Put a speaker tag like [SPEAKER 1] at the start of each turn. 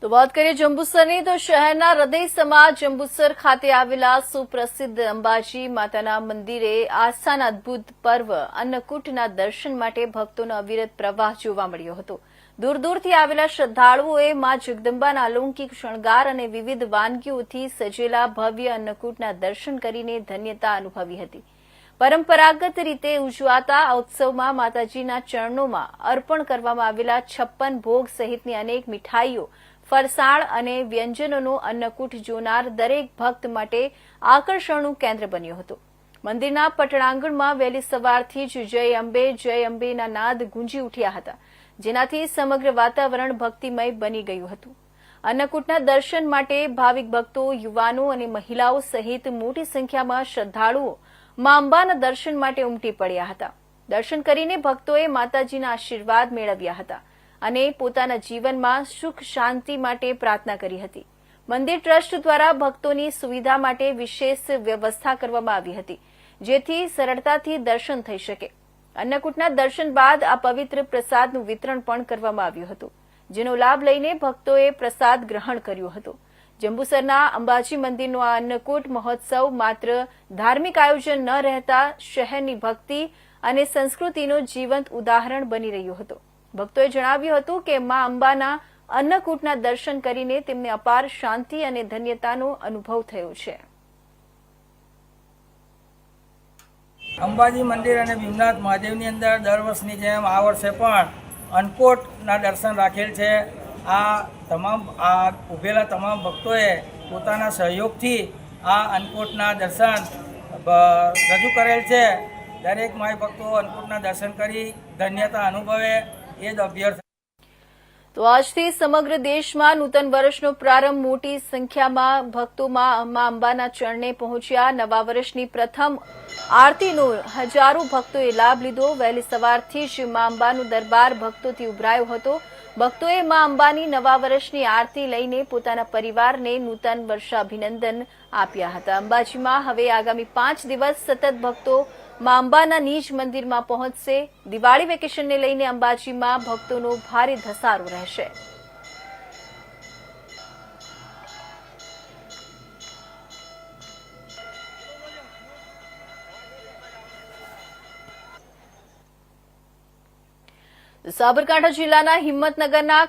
[SPEAKER 1] તો વાત કરીએ જંબુસરની તો શહેરના હૃદય સમાજ જંબુસર ખાતે આવેલા સુપ્રસિદ્ધ અંબાજી માતાના મંદિરે આસ્થાના અદભુત પર્વ અન્નકૂટના દર્શન માટે ભક્તોનો અવિરત પ્રવાહ જોવા મળ્યો હતો। દૂર દૂરથી આવેલા શ્રદ્ધાળુઓએ મા જગદંબાના અલૌકિક શણગાર અને વિવિધ વાનગીઓથી સજેલા ભવ્ય અન્નકૂટના દર્શન કરીને ધન્યતા અનુભવી હતી। પરંપરાગત રીતે ઉજવાતા આ ઉત્સવમાં માતાજીના ચરણોમાં અર્પણ કરવામાં આવેલા 56 ભોગ સહિતની અનેક મીઠાઈઓ, ફરસાણ અને વ્યંજનોનો અન્નકૂટ જોનાર દરેક ભક્ત માટે આકર્ષણનું કેન્દ્ર બન્યો હતો। મંદિરના પટણાંગણમાં વહેલી સવારથી જ જય અંબેના નાદ ગુંજી ઉઠ્યા હતા, જેનાથી સમગ્ર વાતાવરણ ભક્તિમય બની ગયું હતું। અન્નકૂટના દર્શન માટે ભાવિક ભક્તો, યુવાનો અને મહિલાઓ સહિત મોટી સંખ્યામાં શ્રદ્ધાળુઓ મા અંબાના દર્શન માટે ઉમટી પડ્યા હતા। દર્શન કરીને ભક્તોએ માતાજીના આશીર્વાદ મેળવ્યા હતા અને પોતાના જીવનમાં સુખ શાંતિ માટે પ્રાર્થના કરી હતી। મંદિર ટ્રસ્ટ દ્વારા ભક્તોની સુવિધા માટે વિશેષ વ્યવસ્થા કરવામાં આવી હતી, જેથી સરળતાથી દર્શન થઈ શકે। અન્નકૂટના દર્શન બાદ આ પવિત્ર પ્રસાદનું વિતરણ પણ કરવામાં આવ્યું હતું, જેનો લાભ લઈને ભક્તોએ પ્રસાદ ગ્રહણ કર્યો હતો। જંબુસરના અંબાજી મંદિરનો આ અન્નકૂટ મહોત્સવ માત્ર ધાર્મિક આયોજન ન રહેતા શહેરની ભક્તિ અને સંસ્કૃતિનું જીવંત ઉદાહરણ બની રહ્યો હતો। ભક્તોએ જણાવ્યું હતું કે મા અંબાના અન્નકૂટના દર્શન કરીને તેમને અપાર શાંતિ અને ધન્યતાનો અનુભવ થયો છે।
[SPEAKER 2] અંબાજી મંદિર અને ભીમનાથ મહાદેવની અંદર દર વર્ષની જેમ આ વર્ષે પણ અન્નકૂટના દર્શન રાખેલ છે। આ ઉભેલા તમામ ભક્તોએ પોતાના સહયોગથી આ અન્નકૂટના દર્શન રજૂ કરેલ છે। દરેક માય ભક્તો અન્નકૂટના દર્શન કરી ધન્યતા અનુભવે એ જ અભ્યર્થના।
[SPEAKER 1] તો આજથી સમગ્ર દેશમાં નૂતન વર્ષનો પ્રારંભ મોટી સંખ્યામાં ભક્તો મા અંબાના ચરણે પહોંચ્યા। નવા વર્ષની પ્રથમ આરતીનો હજારો ભક્તોએ લાભ લીધો। વહેલી સવારથી જ મા અંબાનો દરબાર ભક્તોથી ઉભરાયો હતો। ભક્તોએ મા અંબાની નવા વર્ષની આરતી લઈને પોતાના પરિવારને નૂતન વર્ષાભિનંદન આપ્યા હતા। અંબાજીમાં હવે આગામી 5 દિવસ સતત ભક્તો મા અંબાના નિજ મંદિરમાં પહોંચશે। દિવાળી વેકેશનને લઈને અંબાજીમાં ભક્તોનો ભારે ધસારો રહેશે। સાબરકાંઠા જિલ્લાના હિંમતનગરના